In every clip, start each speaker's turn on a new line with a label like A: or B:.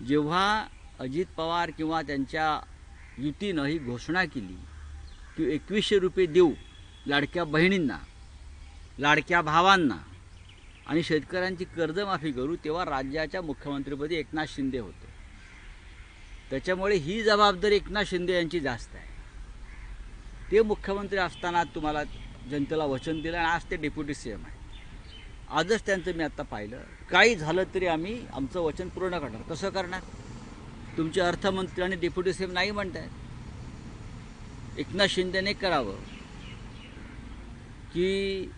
A: जेव्हा अजित पवार किंवा त्यांच्या युतीनं ही घोषणा केली की 2100 रुपये देऊ लाडक्या बहिणींना, लाडक्या भावांना आणि शेतकऱ्यांची कर्जमाफी करू, तेव्हा राज्याच्या मुख्यमंत्रीपदी एकनाथ शिंदे होते. त्याच्यामुळे ही जबाबदारी एकनाथ शिंदे यांची जास्त आहे. ते मुख्यमंत्री असताना तुम्हाला जनतेला वचन दिलं आणि आज ते डेप्युटी सीएम आहे. आजच त्यांचं मी आता पाहिलं, काही झालं तरी आम्ही आमचं वचन पूर्ण करणार. कसं करणार? तुमचे अर्थमंत्री आणि डेप्युटी सीएम नाही म्हणत आहेत. एकनाथ शिंदेने करावं की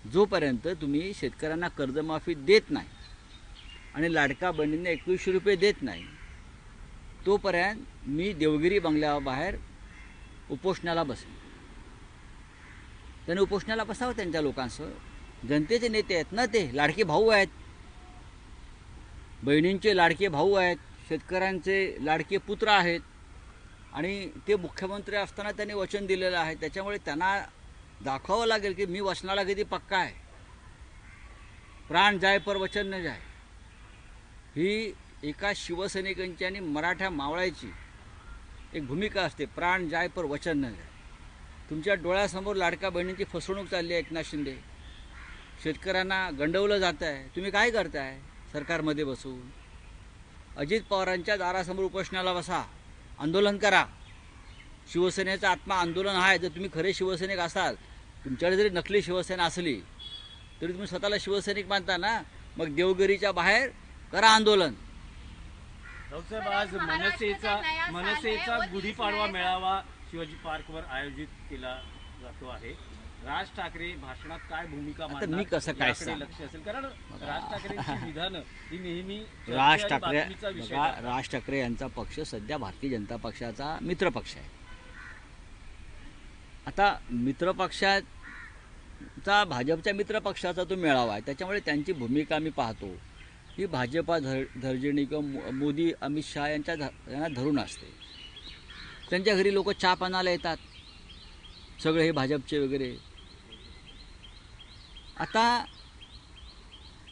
A: जोपर्यंत तुम्ही शेतकऱ्यांना कर्जमाफी देत नाही आणि लाडका बहिणींना 2100 रुपये देत नाही, तोपर्यंत मी देवगिरी बंगल्याबाहेर उपोषणाला बसेन. त्याने उपोषणाला बसावं त्यांच्या लोकांसह. जनतेचे नेते आहेत ना, ते लाडके भाऊ आहेत, बहिणींचे लाडके भाऊ आहेत, शेतकऱ्यांचे लाडके पुत्र आहेत आणि ते मुख्यमंत्री असताना त्यांनी वचन दिलेलं आहे. त्याच्यामुळे त्यांना दाखवावं लागेल की मी वचनाला किती पक्का आहे. प्राण जाय पर वचन न जाय, ही एका शिवसैनिकांची आणि मराठा मावळ्याची एक भूमिका असते. प्राण जाय पर वचन न जाय. तुमच्या डोळ्यासमोर लाडका बहिणींची फसवणूक चालली आहे. एकनाथ शिंदे, शेतकऱ्यांना गंडवलं जात आहे. तुम्ही काय करताय सरकारमध्ये बसून? अजित पवारांच्या दारासमोर उपोषणाला बसा, आंदोलन करा. शिवसेनेचा आत्मा आंदोलन आहे. जर तुम्ही खरे शिवसैनिक असाल, तुमच्याकडे जरी नकली शिवसेना असली तरी तुम्ही स्वतःला शिवसैनिक मानता ना, मग देवगिरीच्या बाहेर करा आंदोलन.
B: राऊतसाहेब, आज मनसेचा गुढीपाडवा मेळावा शिवाजी पार्कवर आयोजित केला जातो आहे. राज ठाकरे भाषणात काय भूमिका मांडणार,
A: मी कसं काय
B: याकडे लक्ष असेल? कारण राज ठाकरेंची विधानं ही नेहमी
A: राज ठाकरे यांचा पक्ष सध्या भारतीय जनता पक्षाचा मित्रपक्ष आहे. आता मित्रपक्षाचा, भाजपच्या मित्रपक्षाचा तो मेळावा आहे. त्याच्यामुळे त्यांची भूमिका मी पाहतो ही भाजपा धर्जिणी किंवा मोदी अमित शहा यांना धरून असते. त्यांच्या घरी लोक चहा पानाला येतात, सगळे हे भाजपचे वगैरे. आता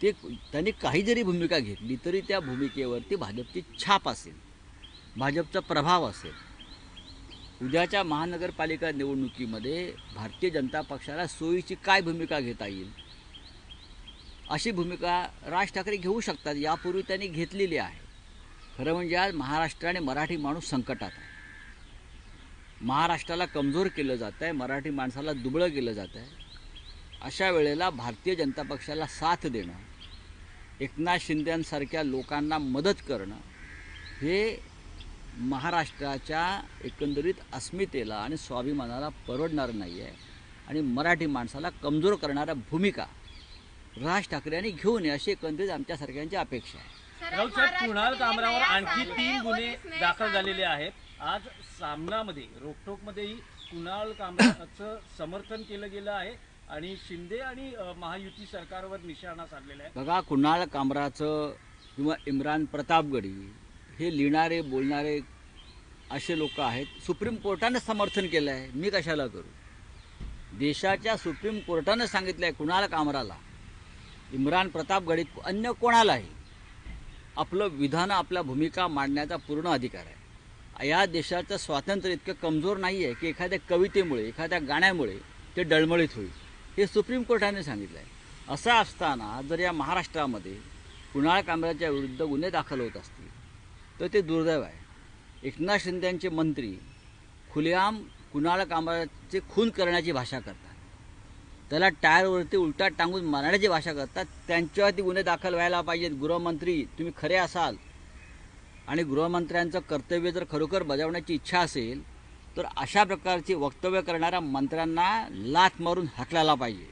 A: त्यांनी काही जरी भूमिका घेतली तरी त्या भूमिकेवरती भाजपची छाप असेल, भाजपचा प्रभाव असेल. उद्याच्या महानगरपालिका निवडणुकीमध्ये भारतीय जनता पक्षाला सोयीची काय भूमिका घेता येईल अशी भूमिका राज ठाकरे घेऊ शकतात. यापूर्वी त्यांनी घेतलेली आहे. खरं म्हणजे आज महाराष्ट्र आणि मराठी माणूस संकटात आहे. महाराष्ट्राला कमजोर केलं जात आहे, मराठी माणसाला दुबळं केलं जात आहे. अशा वेळेला भारतीय जनता पक्षाला साथ देणं, एकनाथ शिंदेंसारख्या लोकांना मदत करणं हे महाराष्ट्राच्या एकंदरीत अस्मितेला आणि स्वाभिमानाला परवडणार नाही आहे. आणि मराठी माणसाला कमजोर करणाऱ्या भूमिका राज ठाकरे यांनी घेऊ नये अशी एकंदरीत आमच्या सर्वांची अपेक्षा आहे.
B: राऊतसाहेब, कुणाल कामरावर आणखी 3 गुन्हे दाखल झालेले आहेत. आज सामनामध्ये रोकटोकमध्येही कुणाल कामराचं समर्थन केलं गेलं आहे आणि शिंदे आणि महायुती सरकारवर निशाणा साधलेला आहे.
A: बघा, कुणाल कामराचं किंवा इम्रान प्रतापगडी हे लिहिणारे बोलणारे असे लोक आहेत. सुप्रीम कोर्टानं समर्थन केलं आहे, मी कशाला करू? देशाच्या सुप्रीम कोर्टानं सांगितलं आहे कुणाल कामराला, इम्रान प्रतापगडी, अन्य कोणालाही आपलं विधान, आपल्या भूमिका मांडण्याचा पूर्ण अधिकार आहे. या देशाचं स्वातंत्र्य इतकं कमजोर नाही आहे की एखाद्या कवितेमुळे, एखाद्या गाण्यामुळे ते डळमळीत होईल. हे सुप्रीम कोर्टाने सांगितलं आहे. असं असताना जर या महाराष्ट्रामध्ये कुणाल कामराच्या विरुद्ध गुन्हे दाखल होत असतील तर ते दुर्दैव आहे. एकनाथ शिंदेंचे मंत्री खुलेआम कुणाल कामराचे खून करण्याची भाषा करतात, त्याला टायरवरती उलटा टांगून मारण्याची भाषा करतात. त्यांच्यावरती गुन्हे दाखल व्हायला पाहिजेत. गृहमंत्री तुम्ही खरे असाल आणि गृहमंत्र्यांचं कर्तव्य जर खरोखर बजावण्याची इच्छा असेल तर अशा प्रकारची वक्तव्य करणाऱ्या मंत्र्यांना लाथ मारून हाकलायला पाहिजे.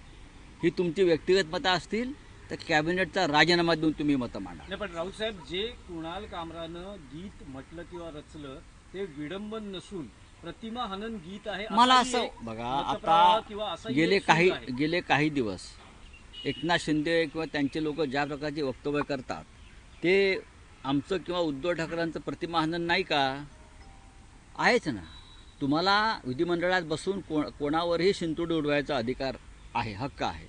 A: ही तुमची व्यक्तिगत मतं असतील तर कॅबिनेटचा राजीनामा देऊन तुम्ही मतं मांडा.
B: नाही, पण राऊतसाहेब, जे कुणाल कामरानं गीत म्हटलं किंवा रचलं ते विडंबन नसून प्रतिमा हनन गीत आहे.
A: मला असं बघा, आता गेले काही दिवस एकनाथ शिंदे किंवा त्यांचे लोक ज्या प्रकारचे वक्तव्य करतात ते आमचं किंवा उद्धव ठाकरेंचं प्रतिमा हनन नाही का? आहेच ना. तुम्हाला विधिमंडळात बसून कोणावरही शिंतोडे उडवायचा अधिकार आहे, हक्क आहे.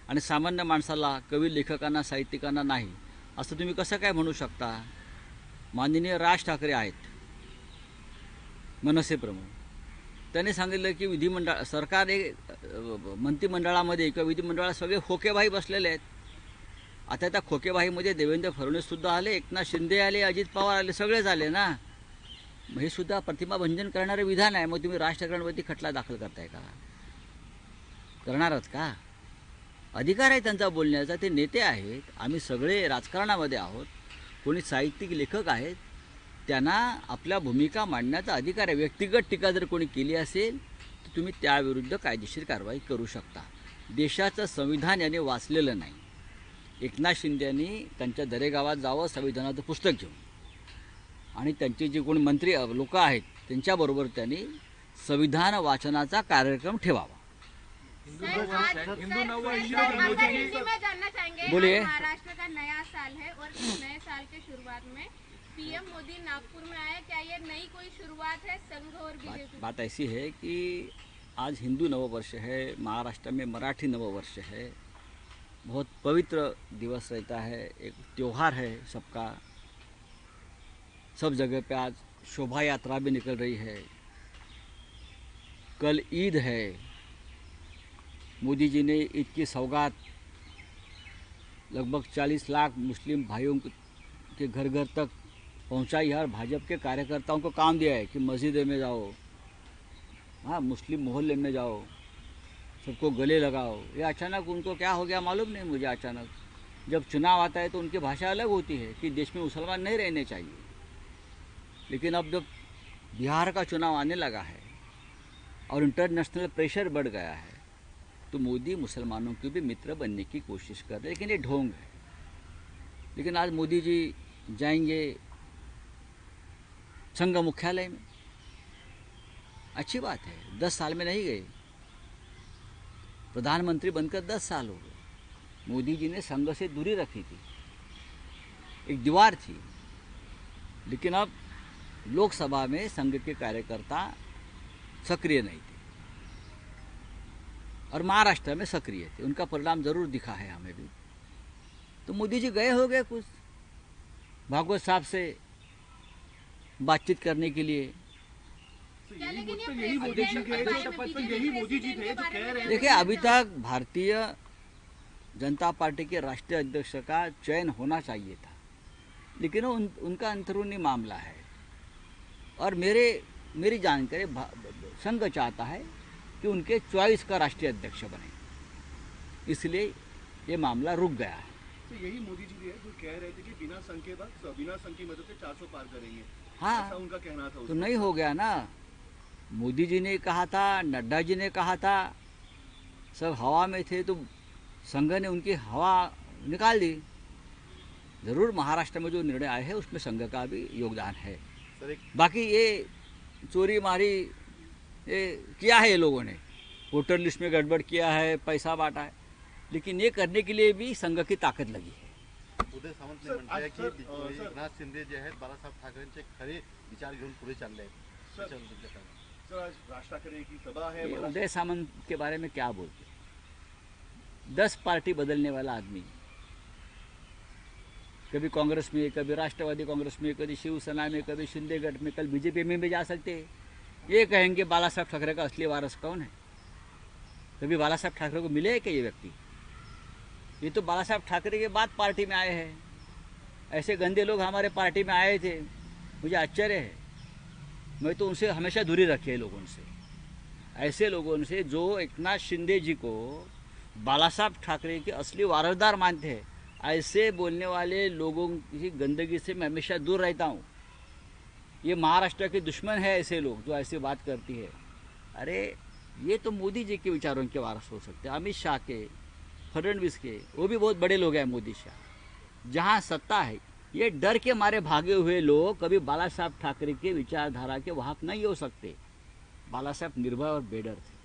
A: आणि सामान्य माणसाला, कवी लेखकांना, साहित्यिकांना नाही, असं तुम्ही कसं काय म्हणू शकता? माननीय राज ठाकरे आहेत मनसे प्रमुख, त्यांनी सांगितलं की विधिमंडळ सरकार मंत्रिमंडळामध्ये किंवा विधिमंडळात सगळे खोकेबाई बसलेले आहेत. आता त्या खोकेबाईमध्ये देवेंद्र फडणवीससुद्धा आले, एकनाथ शिंदे आले, अजित पवार आले, सगळेच आले ना. मग हे सुद्धा प्रतिमाभंजन करणारे विधान आहे. मग तुम्ही राज ठाकरेंवरती खटला दाखल करताय का? करणारच का? अधिकार आहे त्यांचा बोलण्याचा, ते नेते आहेत, आम्ही सगळे राजकारणामध्ये आहोत, कोणी साहित्यिक लेखक आहेत, त्यांना आपल्या भूमिका मांडण्याचा अधिकार आहे. व्यक्तिगत टीका जर कोणी केली असेल तर तुम्ही त्याविरुद्ध कायदेशीर कारवाई करू शकता. देशाचं संविधान याने वाचलेलं नाही. एकनाथ शिंदे यांनी त्यांच्या दरेगावात जावं संविधानाचं पुस्तक घेऊन, आणि त्यांचे जे कोणी मंत्री लोक आहेत त्यांच्याबरोबर त्यांनी संविधान वाचनाचा कार्यक्रम ठेवावा. बोलिए.
C: महाराष्ट्र का नया साल है और इस नए साल के शुरुआत में पीएम मोदी नागपुर में आए, क्या ये नई कोई शुरुआत है संघ और बीजेपी?
A: बात ऐसी है कि आज हिंदू नववर्ष है, महाराष्ट्र में मराठी नववर्ष है, बहुत पवित्र दिवस रहता है, एक त्यौहार है सबका. सब जगह पे आज शोभा यात्रा भी निकल रही है. कल ईद है. मोदी जी ने ईद की सौगात लगभग 40 लाख मुस्लिम भाइयों के घर घर तक पहुंचाई है, और भाजपा के कार्यकर्ताओं को काम दिया है कि मस्जिद में जाओ, हाँ, मुस्लिम मोहल्ले में जाओ, सबको गले लगाओ. ये अचानक उनको क्या हो गया मालूम नहीं मुझे. अचानक जब चुनाव आता है तो उनकी भाषा अलग होती है कि देश में मुसलमान नहीं रहने चाहिए. लेकिन अब जब बिहार का चुनाव आने लगा है और इंटरनेशनल प्रेशर बढ़ गया है, तो मोदी मुसलमानों के भी मित्र बनने की कोशिश कर रहे हैं. लेकिन ये ढोंग है. लेकिन आज मोदी जी जाएंगे संघ मुख्यालय में, अच्छी बात है. 10 साल में नहीं गए, प्रधानमंत्री बनकर 10 साल हो गए. मोदी जी ने संघ से दूरी रखी थी, एक दीवार थी. लेकिन अब लोकसभा में संघ के कार्यकर्ता सक्रिय नहीं थे और महाराष्ट्र में सक्रिय थे. उनका परिणाम जरूर दिखा है हमें भी. तो मोदी जी गए हो गए कुछ भागवत साहब से बातचीत करने के लिए. देखिए, अभी तक भारतीय जनता पार्टी के राष्ट्रीय अध्यक्ष का चयन होना चाहिए था, लेकिन उनका अंदरूनी मामला है. और मेरी जानकारी संघ चाहता है कि उनके चॉइस का राष्ट्रीय अध्यक्ष बने, इसलिए ये मामला रुक गया है.
D: तो यही मोदी जी है जो कह रहे थे कि बिना संघ की मदद से 400 पार करेंगे.
A: हाँ,
D: ऐसा उनका कहना था.
A: तो नहीं हो गया ना. मोदी जी ने कहा था, नड्डा जी ने कहा था, सब हवा में थे, तो संघ ने उनकी हवा निकाल दी. ज़रूर महाराष्ट्र में जो निर्णय आए हैं उसमें संघ का भी योगदान है. बाकी ये चोरी मारी ये किया है ये लोगों ने, वोटर लिस्ट में गड़बड़ किया है, पैसा बांटा है, लेकिन ये करने के लिए भी संघ की ताकद लगी है.
E: उदय सामंत ने म्हटलंय की एकनाथ शिंदे जे आहेत बाळासाहेब ठाकरेंचे खरे विचार घेऊन पुढे चालले आहेत.
D: सर, आज राज ठाकरे की सभा है.
A: उदय सामंत के बारे में क्या बोलते? 10 पार्टी बदलने वाला आदमी, कभी कांग्रेस में, कभी राष्ट्रवादी कांग्रेस में, कभी शिवसेना में, कभी शिंदे गठ में, कल बीजेपी में भी जा सकते हैं. ये कहेंगे बाला साहब ठाकरे का असली वारस कौन है? कभी बाला साहब ठाकरे को मिले है क्या ये व्यक्ति? ये तो बाला साहब ठाकरे के बाद पार्टी में आए हैं. ऐसे गंदे लोग हमारे पार्टी में आए थे, मुझे आश्चर्य है. मैं तो उनसे हमेशा दूरी रखी है, लोगों से, ऐसे लोगों से जो एकनाथ शिंदे जी को बाला साहब ठाकरे के असली वारसदार मानते हैं. ऐसे बोलने वाले लोगों की गंदगी से मैं हमेशा दूर रहता हूँ. ये महाराष्ट्र के दुश्मन है ऐसे लोग जो ऐसी बात करती है. अरे ये तो मोदी जी के विचारों के वारस हो सकते हैं, अमित शाह के, फडणवीस के, वो भी बहुत बड़े लोग हैं मोदी शाह. जहाँ सत्ता है, ये डर के मारे भागे हुए लोग कभी बाला साहब ठाकरे के विचारधारा के वाहक नहीं हो सकते. बाला साहब निर्भय और बेडर थे.